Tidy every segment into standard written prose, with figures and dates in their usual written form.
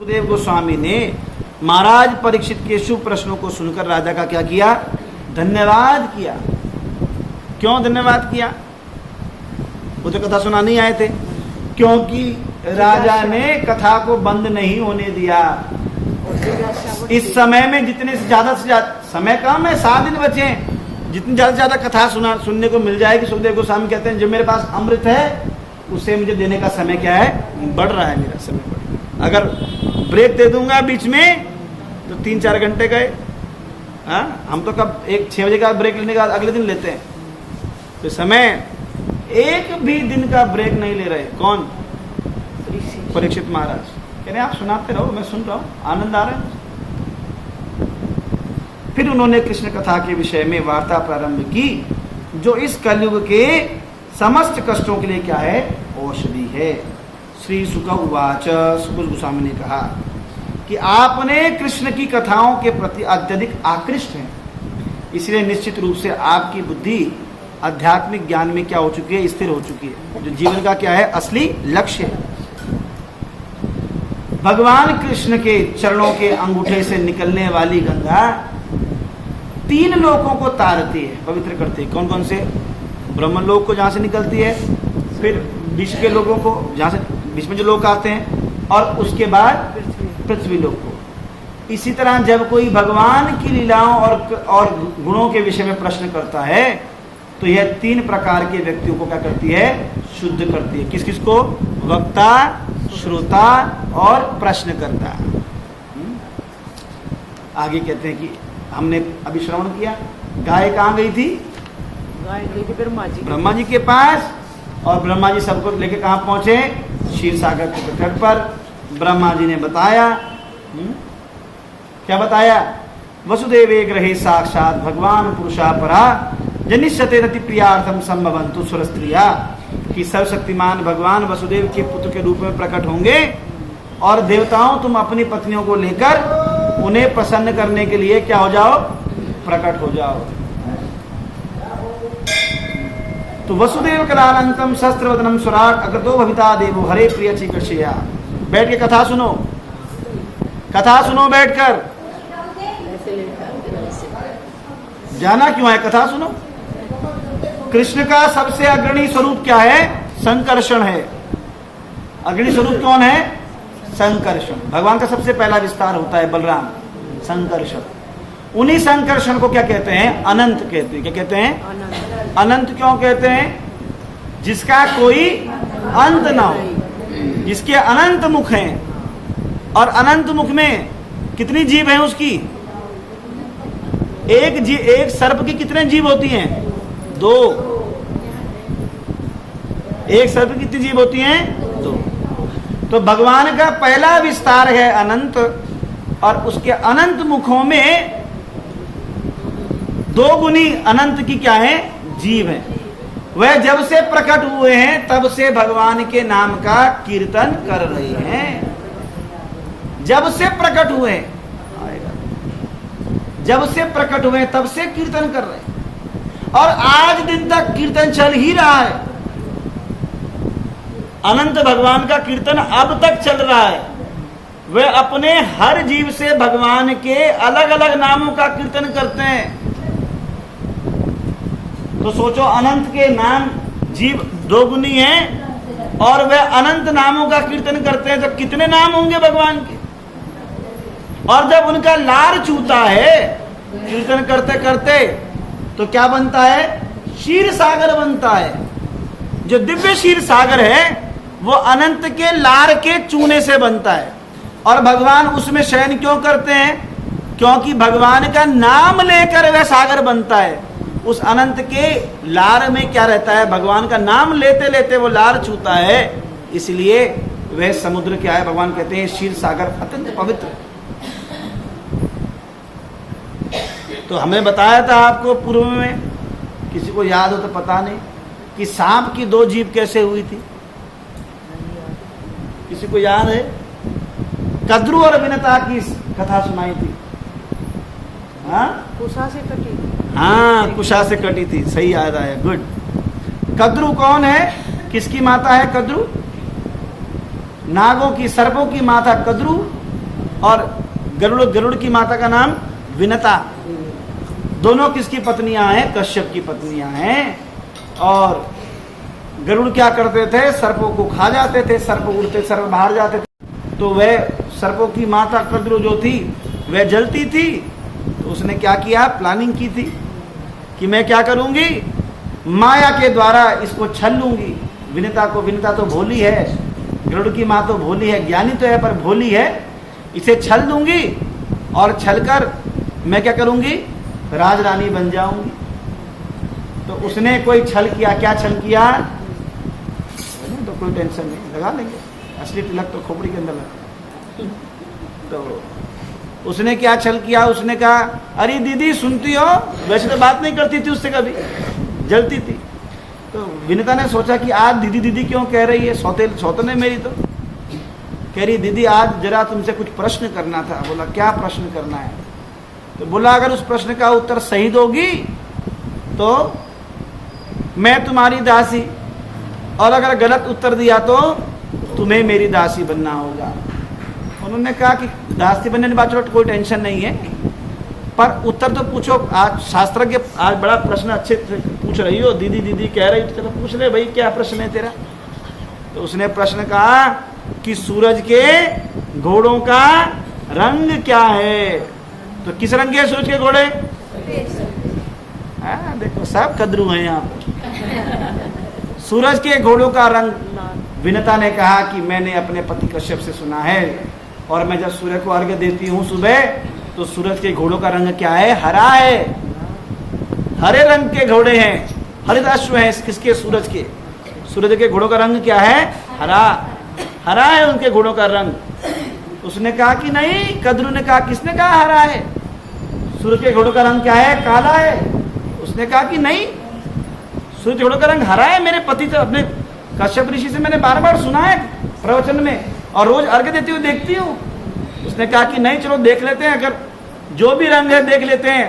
सुखदेव गोस्वामी ने महाराज परीक्षित के शुभ प्रश्नों को सुनकर राजा का क्या किया? धन्यवाद किया। क्यों धन्यवाद किया? वो तो कथा सुना नहीं आए थे, क्योंकि राजा ने कथा को बंद नहीं होने दिया। इस समय में जितने से ज्यादा समय कम है, 7 दिन बचे हैं, जितनी ज्यादा से ज्यादा कथा सुनने को मिल जाएगी। सुखदेव गोस्वामी कहते हैं जो मेरे पास अमृत है उसे मुझे देने का समय क्या है? बढ़ रहा है, मेरा समय बढ़ रहा है। अगर ब्रेक दे दूंगा बीच में तो 3-4 घंटे गए। हम तो कब 6 बजे का ब्रेक लेने का अगले दिन लेते हैं, तो समय एक भी दिन का ब्रेक नहीं ले रहे। कौन? परीक्षित महाराज कह रहे आप सुनाते रहो, मैं सुन रहा हूं, आनंद आ रहा है। फिर उन्होंने कृष्ण कथा के विषय में वार्ता प्रारंभ की, जो इस कलयुग के समस्त कष्टों के लिए क्या है? औषधि है। श्री सुक उवाच, सुक गोस्वामी ने कहा कि आपने कृष्ण की कथाओं के प्रति अत्यधिक आकृष्ट हैं, इसलिए निश्चित रूप से आपकी बुद्धि आध्यात्मिक ज्ञान में क्या हो चुकी है? स्थिर हो चुकी है, जो जीवन का क्या है? असली लक्ष्य है। भगवान कृष्ण के चरणों के अंगूठे से निकलने वाली गंगा 3 लोकों को तारती है, पवित्र करती है। कौन कौन से? ब्रह्मलोक को जहाँ से निकलती है, फिर विश्व के लोगों को जहाँ से विश्व में जो लोग आते हैं, और उसके बाद पृथ्वी लोक को। इसी तरह जब कोई भगवान की लीलाओं और गुणों के विषय में प्रश्न करता है तो यह 3 प्रकार के व्यक्तियों को क्या करती है? शुद्ध करती है। किस किस को? वक्ता, श्रोता और प्रश्नकर्ता। आगे कहते हैं कि हमने अभी श्रवण किया, गाय कहाँ गई थी? गाय गई थी ब्रह्मा जी के पास, और ब्रह्मा जी सबको लेके कहाँ पहुंचे? क्षीर सागर के तट पर। ब्रह्मा जी ने बताया, क्या बताया? वसुदेवे गृहे साक्षात भगवान पुरुषा परा जनिष्यते रति प्रियार्थम संभवन्तु सुरस्त्रिया, कि सर्वशक्तिमान भगवान वसुदेव के पुत्र के रूप में प्रकट होंगे, और देवताओं तुम अपनी पत्नियों को लेकर उन्हें प्रसन्न करने के लिए क्या हो जाओ? प्रकट हो जाओ। तो वसुदेव कलानंतम शस्त्रवदनम स्वराट अग्रतो भविता देवो हरे प्रिय चिकित्सया। बैठ के कथा सुनो, कथा सुनो बैठकर। जाना क्यों है? कथा सुनो। कृष्ण का सबसे अग्रणी स्वरूप क्या है? संकर्षण है। अग्रणी स्वरूप कौन है? संकर्षण। भगवान का सबसे पहला विस्तार होता है बलराम, संकर्षण। उन्हीं संकर्षण को क्या कहते हैं? अनंत कहते हैं। क्या कहते हैं? अनंत क्यों कहते हैं? जिसका कोई अंत ना हो, जिसके अनंत मुख हैं। और अनंत मुख में कितनी जीभ है उसकी? एक सर्प की कितने जीभ होती हैं? 2। एक सर्प की कितनी जीभ होती हैं? 2। तो भगवान का पहला विस्तार है अनंत, और उसके अनंत मुखों में 2 गुनी अनंत की क्या है? जीव है। वह जब से प्रकट हुए हैं तब से भगवान के नाम का कीर्तन कर रहे हैं। जब से प्रकट हुए, जब से प्रकट हुए तब से कीर्तन कर रहे हैं, और आज दिन तक कीर्तन चल ही रहा है। अनंत भगवान का कीर्तन अब तक चल रहा है। वे अपने हर जीव से भगवान के अलग अलग नामों का कीर्तन करते हैं। तो सोचो, अनंत के नाम जीव 2 गुनी हैं, और वे अनंत नामों का कीर्तन करते हैं, तो कितने नाम होंगे भगवान के? और जब उनका लार चूता है कीर्तन करते करते, तो क्या बनता है? क्षीर सागर बनता है। जो दिव्य क्षीर सागर है वो अनंत के लार के चूने से बनता है। और भगवान उसमें शयन क्यों करते हैं? क्योंकि भगवान का नाम लेकर वह सागर बनता है। उस अनंत के लार में क्या रहता है? भगवान का नाम लेते लेते वो लार छूता है, इसलिए वह समुद्र क्या है? भगवान कहते हैं क्षीर सागर अत्यंत पवित्र। तो हमें बताया था आपको पूर्व में, किसी को याद हो तो पता नहीं, कि सांप की 2 जीभ कैसे हुई थी? किसी को याद है? कद्रू और विनता की कथा सुनाई थी। कुशा से कटी। हाँ, कुशा से कटी थी, सही याद आया, गुड। कद्रू कौन है? किसकी माता है कद्रू? नागों की, सर्पों की माता कद्रू, और गरुड़ की माता का नाम विनता। दोनों किसकी पत्नियां हैं? कश्यप की पत्नियां हैं। और गरुड़ क्या करते थे? सर्पों को खा जाते थे। सर्प उड़ते, सर्प बाहर जाते थे, तो वह सर्पों की माता कद्रु जो थी वह जलती थी। तो उसने क्या किया? प्लानिंग की थी कि मैं क्या करूंगी, माया के द्वारा इसको छल लूंगी। विनिता तो भोली है, गरुड़ की माँ तो भोली है, ज्ञानी तो है पर भोली है, इसे छल दूंगी और छलकर मैं क्या करूंगी, राजरानी बन जाऊंगी। तो उसने कोई छल किया। क्या छल किया? तो कोई टेंशन नहीं, लगा लेंगे, असली तिलक तो खोपड़ी के अंदर लगा। तो उसने क्या छल किया? उसने कहा, अरे दीदी सुनती हो? वैसे तो बात नहीं करती थी उससे, कभी जलती थी। तो विनीता ने सोचा कि आज दीदी दीदी क्यों कह रही है, सौतन है मेरी। तो कह रही, दीदी आज जरा तुमसे कुछ प्रश्न करना था। बोला, क्या प्रश्न करना है? तो बोला, अगर उस प्रश्न का उत्तर सही दोगी तो मैं तुम्हारी दासी, और अगर गलत उत्तर दिया तो तुम्हें मेरी दासी बनना होगा। उन्होंने कहा कि दासी बनने की बात चलो कोई टेंशन नहीं है, पर उत्तर तो पूछो। आज शास्त्रज्ञ आज बड़ा प्रश्न अच्छे से पूछ रही हो, दीदी दीदी कह रही, तो चलो पूछ ले भाई, क्या प्रश्न है तेरा? तो उसने प्रश्न कहा कि सूरज के घोड़ों का रंग क्या है? तो किस रंग के सूरज के घोड़े? देखो सब कद्रू हैं यहाँ पर। सूरज के घोड़ों का रंग। विनता ने कहा कि मैंने अपने पति कश्यप से सुना है, और मैं जब सूर्य को अर्घ्य देती हूँ सुबह, तो सूरज के घोड़ों का रंग क्या है? हरा है। हरे रंग के घोड़े हैं, हरित अश्व हैं। किसके? सूरज के। सूरज के घोड़ों का रंग क्या है? हरा। हरा है उनके घोड़ों का रंग। उसने कहा कि नहीं। कद्रू ने कहा, किसने कहा हरा है? सूरज के घोड़ों का रंग क्या है? काला है। उसने कहा कि नहीं, सूरज के घोड़ों का रंग हरा है। मेरे पति तो अपने कश्यप ऋषि से मैंने बार बार सुना है प्रवचन में, और रोज अर्घ्य देती हुई देखती हूँ। उसने कहा कि नहीं, चलो देख लेते हैं, अगर जो भी रंग है देख लेते हैं।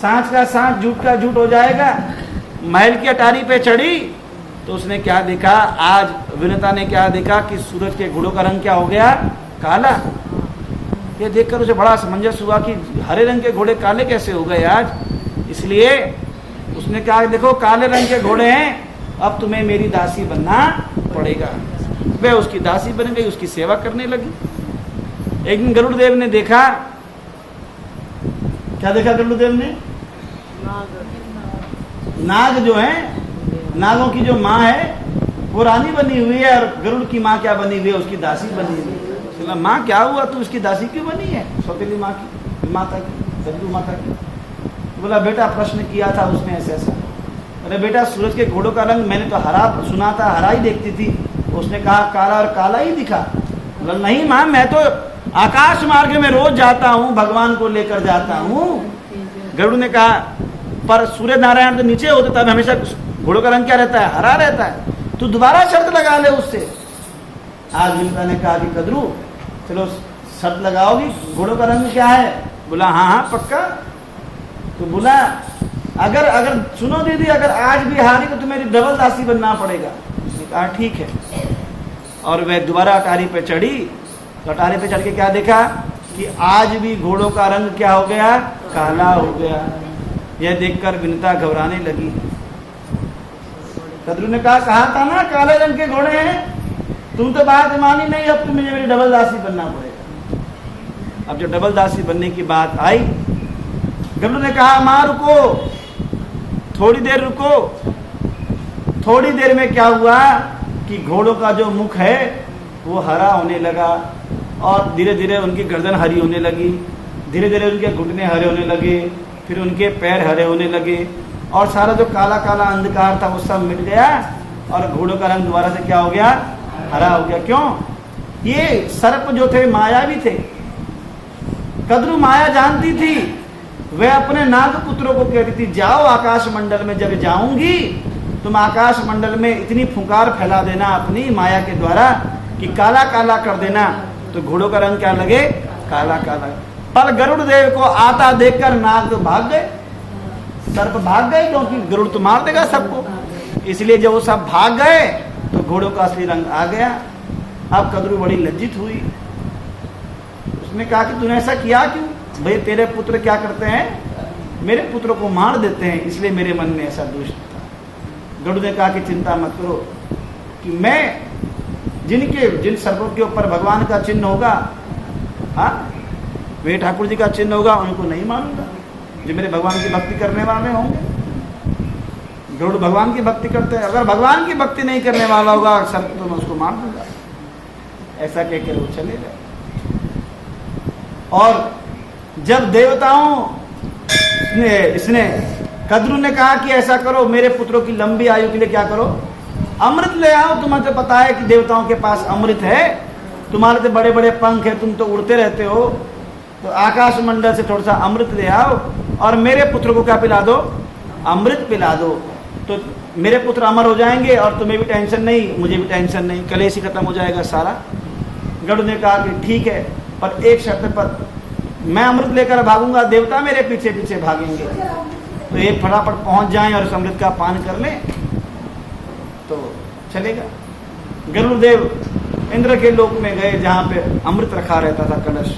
सांच का सांच, झूठ का झूठ हो जाएगा। महल की अटारी पे चढ़ी तो उसने क्या देखा? आज विनता ने क्या देखा कि सूरज के घोड़ों का रंग क्या हो गया? काला। ये देखकर उसे बड़ा असमंजस हुआ कि हरे रंग के घोड़े काले कैसे हो गए आज। इसलिए उसने कहा, देखो काले रंग के घोड़े हैं, अब तुम्हें मेरी दासी बनना पड़ेगा। वह उसकी दासी बन गई, उसकी सेवा करने लगी। एक दिन गरुड़ देव ने देखा, क्या देखा गरुड़ देव ने? नाग जो है, नागों की जो माँ है वो रानी बनी हुई है, और गरुड़ की माँ क्या बनी हुई है? उसकी दासी बनी हुई है। बोला, माँ क्या हुआ, तू उसकी दासी क्यों बनी है? सौतेली माँ की, माता की, गरुड़ माता की। बोला, बेटा प्रश्न किया था उसने ऐसे ऐसा। अरे बेटा, सूरज के घोड़ों का रंग मैंने तो हरा सुना था, हरा ही देखती थी। उसने कहा काला, और काला ही दिखा। बोला, नहीं माँ, मैं तो आकाश मार्ग में रोज जाता हूँ, भगवान को लेकर जाता हूँ। गरुड़ ने कहा, पर सूर्य नारायण तो नीचे होते, तब हमेशा घोड़ों का रंग क्या रहता है? हरा रहता है। तू दोबारा शर्त लगा ले उससे। आज विनता ने कहा कि कद्रू, चलो शर्त लगाओगी, घोड़ों का रंग क्या है? बोला, हाँ हाँ पक्का। तो बोला, अगर सुनो दीदी, अगर आज भी हारी तो तुम्हें डबल दासी बनना पड़ेगा। उसने कहा ठीक है। और वह दोबारा अटारी पे चढ़ी, तो अटारी पे चढ़ के क्या देखा कि आज भी घोड़ों का रंग क्या हो गया? काला हो गया। यह देखकर विनता घबराने लगी। कद्रू ने कहा था ना काले रंग के घोड़े हैं, तुम तो बात मानी नहीं, अब तुम्हें मेरी डबल दासी बनना पड़ेगा। अब जब डबल दासी बनने की बात आई, गरुड़ ने कहा, माँ रुको, थोड़ी देर रुको। थोड़ी देर में क्या हुआ कि घोड़ों का जो मुख है वो हरा होने लगा, और धीरे धीरे उनकी गर्दन हरी होने लगी, धीरे धीरे उनके घुटने हरे होने लगे, फिर उनके पैर हरे होने लगे, और सारा जो काला काला अंधकार था वो सब मिट गया, और घोड़ों का रंग दोबारा से क्या हो गया? हरा हो गया। क्यों? ये सर्प जो थे मायावी थे। कद्रू माया जानती थी। वह अपने नाग पुत्रों को कहती थी, जाओ आकाश मंडल में, जब जाऊंगी तुम आकाश मंडल में इतनी फुंकार फैला देना अपनी माया के द्वारा कि काला काला कर देना, तो घोड़ों का रंग क्या लगे? काला काला। पर गरुड़ देव को आता देखकर नाग तो भाग गए, सर्प भाग गए, क्योंकि गरुड़ तो मार देगा सबको। इसलिए जब वो सब भाग गए तो घोड़ों का असली रंग आ गया। अब कद्रू बड़ी लज्जित हुई। उसने कहा कि तूने ऐसा किया क्यों? भाई तेरे पुत्र क्या करते हैं, मेरे पुत्र को मार देते हैं, इसलिए मेरे मन में ऐसा दोष था। गरुड़ ने कहा कि चिंता मत करो कि मैं जिन सर्पों के ऊपर भगवान का चिन्ह होगा, हाँ वे ठाकुर जी का चिन्ह होगा, उनको नहीं मारूंगा। जो मेरे भगवान की भक्ति करने वाले होंगे, गरुड़ भगवान की भक्ति करते हैं, अगर भगवान की भक्ति नहीं करने वाला होगा सर्प तो मैं उसको मार दूंगा। ऐसा कहकर वो चले गए। और जब देवताओं इसने कद्रु ने कहा कि ऐसा करो, मेरे पुत्रों की लंबी आयु के लिए क्या करो, अमृत ले आओ। तुम्हें तो पता है कि देवताओं के पास अमृत है, तुम्हारे तो बड़े बड़े पंख है, तुम तो उड़ते रहते हो, तो आकाश मंडल से थोड़ा सा अमृत ले आओ और मेरे पुत्र को क्या पिला दो, अमृत पिला दो, तो मेरे पुत्र अमर हो जाएंगे और तुम्हें भी टेंशन नहीं, मुझे भी टेंशन नहीं, कलेश ही खत्म हो जाएगा सारा। गरुड़ ने कहा कि ठीक है, पर एक शर्त पर, मैं अमृत लेकर भागूंगा, देवता मेरे पीछे पीछे भागेंगे, तो ये फटाफट पहुंच जाएं और इस अमृत का पान कर लें तो चलेगा। गरुड़देव इंद्र के लोक में गए जहाँ पे अमृत रखा रहता था कलश,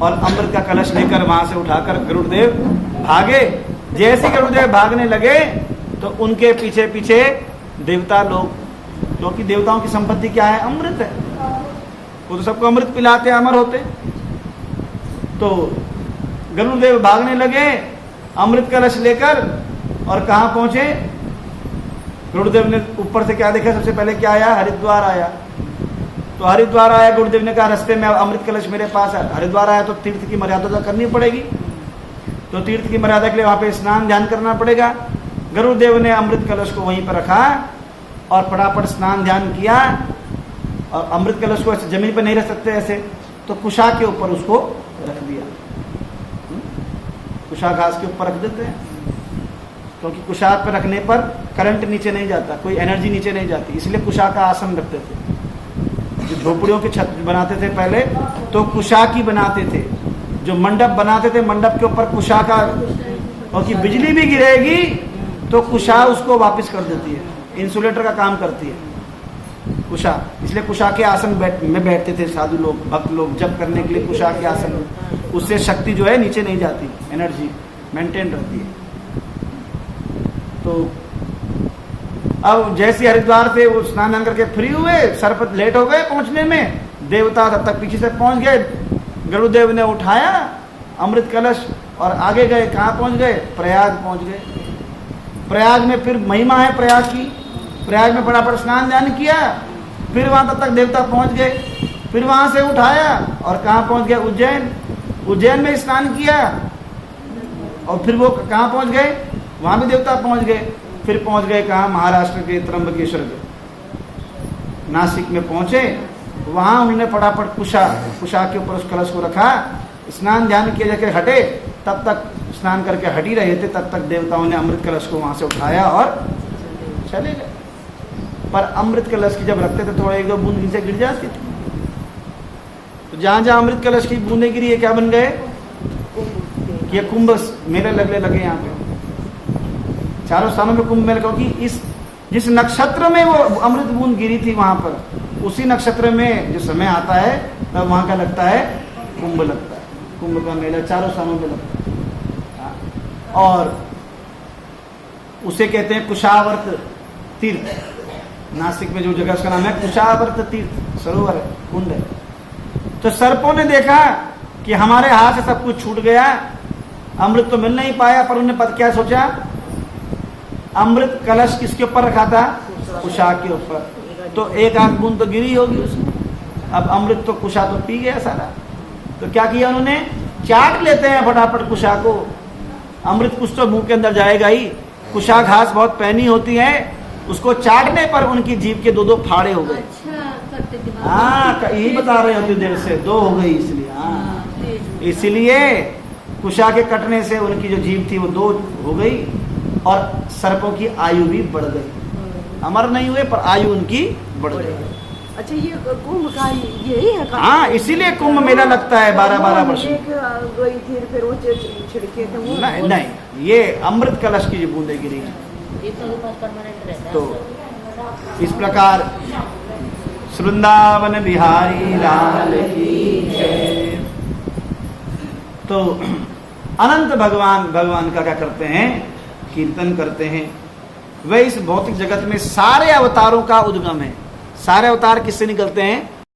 और अमृत का कलश लेकर वहां से उठाकर गरुड़देव भागे। जैसे गरुड़देव भागने लगे तो उनके पीछे पीछे देवता लोग, क्योंकि देवताओं की संपत्ति क्या है, अमृत है, वो तो सबको अमृत पिलाते अमर होते। तो गरुड़देव भागने लगे अमृत कलश लेकर, और कहाँ पहुंचे, गरुड़देव ने ऊपर से क्या देखा, सबसे पहले क्या आया, हरिद्वार आया। तो हरिद्वार आया, गुरुदेव ने कहा रास्ते में अमृत कलश मेरे पास है। हरिद्वार आया तो तीर्थ की मर्यादा तो करनी पड़ेगी, तो तीर्थ की मर्यादा के लिए वहां पे स्नान ध्यान करना पड़ेगा। गुरुदेव ने अमृत कलश को वहीं पर रखा और फटाफट स्नान ध्यान किया, और अमृत कलश को ऐसे जमीन पर नहीं रख सकते ऐसे, तो कुशा के ऊपर उसको रख दिया। कुशा घास के ऊपर रख देते हैं, क्योंकि कुशा पर रखने पर करंट नीचे नहीं जाता, कोई एनर्जी नीचे नहीं जाती, इसलिए कुशा का आसन रखते थे। जो झोपड़ियों की छत बनाते थे पहले तो कुशा की बनाते थे, जो मंडप बनाते थे मंडप के ऊपर कुशा का, क्योंकि बिजली भी गिरेगी तो कुशा उसको वापस कर देती है, इंसुलेटर का काम करती है कुशा, इसलिए कुशा के आसन में बैठते थे साधु लोग, भक्त लोग जप करने के लिए कुशा के आसन, उससे शक्ति जो है नीचे नहीं जाती, एनर्जी मेंटेन रहती है। तो अब जैसे हरिद्वार से वो स्नान करके फ्री हुए, सर्प लेट हो गए पहुंचने में, देवता तब तक पीछे से पहुंच गए। गरुड़देव ने उठाया अमृत कलश और आगे गए, कहाँ पहुंच गए, प्रयाग पहुंच गए। प्रयाग में फिर महिमा है प्रयाग की, प्रयाग में फटाफट स्नान ध्यान किया, फिर वहां तब तक देवता पहुंच गए, फिर वहां से उठाया और कहाँ पहुंच गए, उज्जैन। उज्जैन में स्नान किया और फिर वो कहाँ पहुंच गए, वहां भी देवता पहुंच गए। फिर पहुंच गए कहाँ, महाराष्ट्र के त्र्यंबकेश्वर में, नासिक में पहुंचे, वहां उन्होंने फटाफट कुशा के ऊपर उस कलश को रखा, स्नान ध्यान किए जाके हटे, तब तक स्नान करके हट ही रहे थे, तब तक देवताओं ने अमृत कलश को वहां से उठाया और चले गए। पर अमृत कलश की जब रखते थे थोड़ा एक दो बूंद नीचे गिर जाती थी, तो जहां जहां अमृत कलश की बूंदें गिरी, ये क्या बन गए, ये कुंभ मेले लगने लगे यहाँ पे, चारों स्थानों में कुंभ मेला, क्योंकि इस जिस नक्षत्र में वो अमृत बूंद गिरी थी वहां पर, उसी नक्षत्र में जो समय आता है तब वहां का लगता है, कुंभ लगता है, कुंभ का मेला चारों स्थानों में लगता है। और उसे कहते हैं कुशावर्त तीर्थ, नासिक में जो जगह उसका नाम है कुशावर्त तीर्थ, सरोवर है, कुंड है। तो सर्पों ने देखा कि हमारे हाथ से सब कुछ छूट गया, अमृत तो मिल नहीं पाया, पर उन्होंने क्या सोचा, अमृत कलश किसके ऊपर रखा था, कुशा के ऊपर, तो एक आध बूंद तो गिरी होगी उसमें, अब अमृत तो कुशा तो पी गया सारा। तो क्या किया उन्होंने, चाट लेते हैं फटाफट कुशा को, अमृत कुछ तो मुंह के अंदर जाएगा ही, कुशा घास बहुत पैनी होती है, उसको चाटने पर उनकी जीभ के दो दो फाड़े हो गए। हाँ यही बता रहे होते देर से, दो हो गई इसलिए, हाँ इसलिए कुशा के कटने से उनकी जो जीभ थी वो दो हो गई, और सर्पों की आयु भी बढ़ गई, अमर नहीं हुए पर आयु उनकी बढ़ गई। अच्छा ये कुंभ का यही है, हाँ इसीलिए कुंभ मेला लगता है 12-12 वर्ष। गई थी फिर वो छिड़के थे वो, नहीं, ये अमृत कलश की जो बूंदे गिरी, तो इस प्रकार वृंदावन बिहारी लाल की जय। तो अनंत भगवान का क्या करते हैं, कीर्तन करते हैं। वह इस भौतिक जगत में सारे अवतारों का उद्गम है। सारे अवतार किससे निकलते हैं,